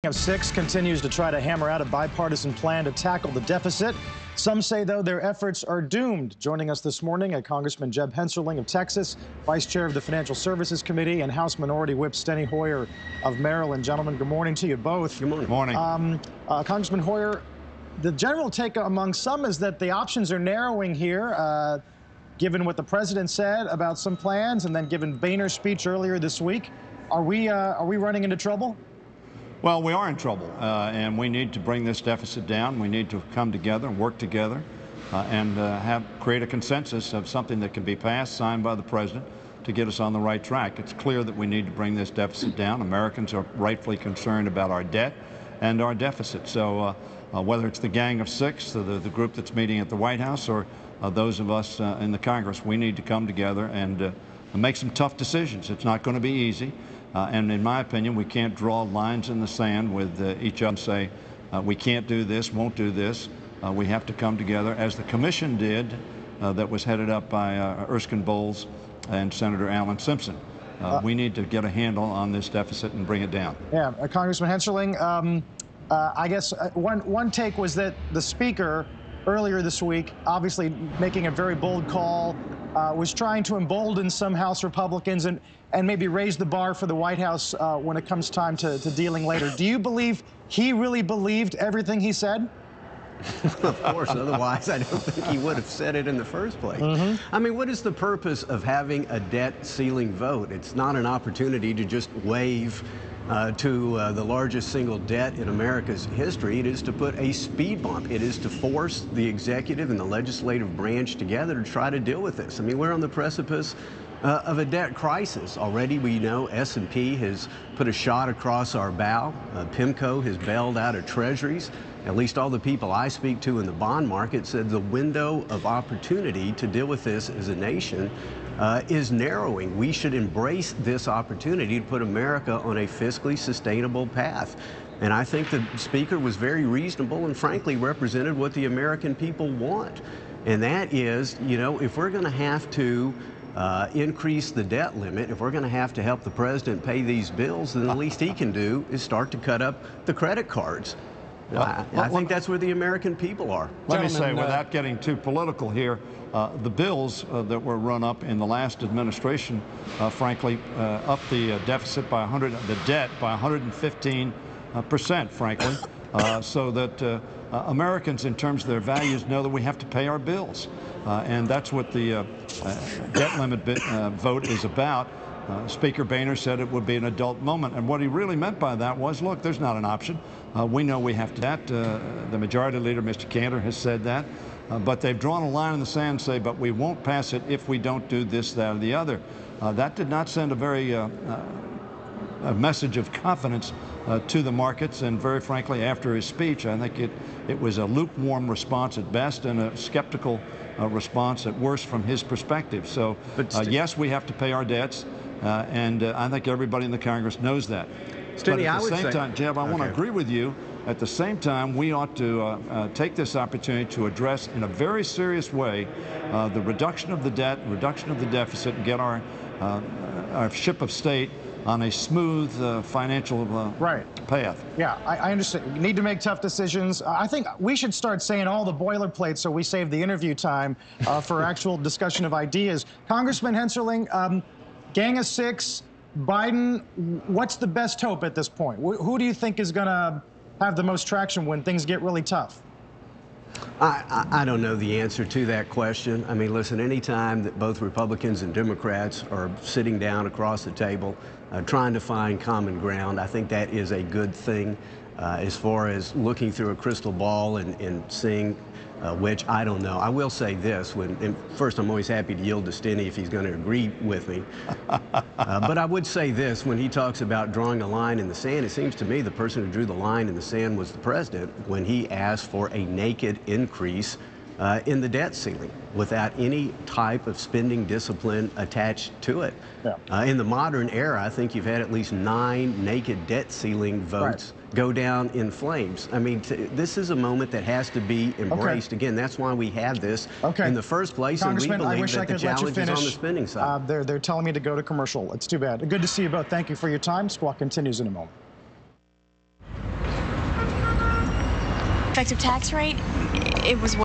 Of six continues to try to hammer out a bipartisan plan to tackle the deficit. Some say, though, their efforts are doomed. Joining us this morning, Congressman Jeb Hensarling of Texas, Vice Chair of the Financial Services Committee, and House Minority Whip Steny Hoyer of Maryland. Gentlemen, good morning to you both. Good morning. Congressman Hoyer, the general take among some is that the options are narrowing here, given what the president said about some plans, and then given Boehner's speech earlier this week. Are we running into trouble? Well, we are in trouble, and we need to bring this deficit down. We need to come together and work together and create a consensus of something that can be passed, signed by the president, to get us on the right track. It's clear that we need to bring this deficit down. Americans are rightfully concerned about our debt and our deficit. So whether it's the Gang of Six, the group that's meeting at the White House, or those of us in the Congress, we need to come together and make some tough decisions. It's not going to be easy. And in my opinion, we can't draw lines in the sand with each other and say, we can't do this, won't do this. We have to come together, as the commission did, that was headed up by Erskine Bowles and Senator Alan Simpson. We need to get a handle on this deficit and bring it down. Yeah, Congressman Hensarling, I guess one take was that the Speaker earlier this week, obviously making a very bold call, was trying to embolden some House Republicans and maybe raise the bar for the White House when it comes time to dealing later. Do you believe he really believed everything he said? Of course, otherwise I don't think he would have said it in the first place. I mean, what is the purpose of having a debt ceiling vote? It's not an opportunity to just wave to the largest single debt in America's history. It is to put a speed bump. It is to force the executive and the legislative branch together to try to deal with this. I mean, we're on the precipice of a debt crisis. Already we know S&P has put a shot across our bow. PIMCO has bailed out of treasuries. At least all the people I speak to in the bond market said the window of opportunity to deal with this as a nation is narrowing. We should embrace this opportunity to put America on a fiscally sustainable path. And I think the Speaker was very reasonable and frankly represented what the American people want. And that is, you know, if we're going to have to increase the debt limit, if we're going to have to help the president pay these bills, then the least he can do is start to cut up the credit cards. I think that's where the American people are. Let me say, without getting too political here, the bills that were run up in the last administration, frankly, upped the deficit by the debt by 115%, frankly, so that Americans, in terms of their values, know that we have to pay our bills. And that's what the debt limit vote is about. Speaker Boehner said it would be an adult moment, and what he really meant by that was, look, there's not an option. We know we have to that. The Majority Leader, Mr. Cantor, has said that, but they've drawn a line in the sand and say, but we won't pass it if we don't do this, that, or the other. That did not send a very a message of confidence to the markets, and very frankly, after his speech, I think it was a lukewarm response at best and a skeptical response at worst from his perspective. So yes, we have to pay our debts. And I think everybody in the Congress knows that. Steny, but at the same time, Jeb, I want to agree with you. At the same time, we ought to take this opportunity to address in a very serious way the reduction of the debt, reduction of the deficit, and get our ship of state on a smooth financial path. Yeah, I understand. You need to make tough decisions. I think we should start saying all the boilerplate so we save the interview time for actual discussion of ideas. Congressman Hensarling, Gang of Six, Biden, what's the best hope at this point? Who do you think is going to have the most traction when things get really tough? I don't know the answer to that question. I mean, listen, any time that both Republicans and Democrats are sitting down across the table trying to find common ground, I think that is a good thing. As far as looking through a crystal ball and seeing which I don't know. I will say this, first I'm always happy to yield to Steny if he's going to agree with me. But I would say this, when he talks about drawing a line in the sand, it seems to me the person who drew the line in the sand was the president when he asked for a naked increase in the debt ceiling without any type of spending discipline attached to it. Yeah. In the modern era, I think you've had at least 9 naked debt ceiling votes go down in flames. I mean, this is a moment that has to be embraced. Again, that's why we have this in the first place, and we believe that the challenge is on the spending side. They're telling me to go to commercial. It's too bad. Good to see you both. Thank you for your time. Squawk continues in a moment. Effective tax rate, it was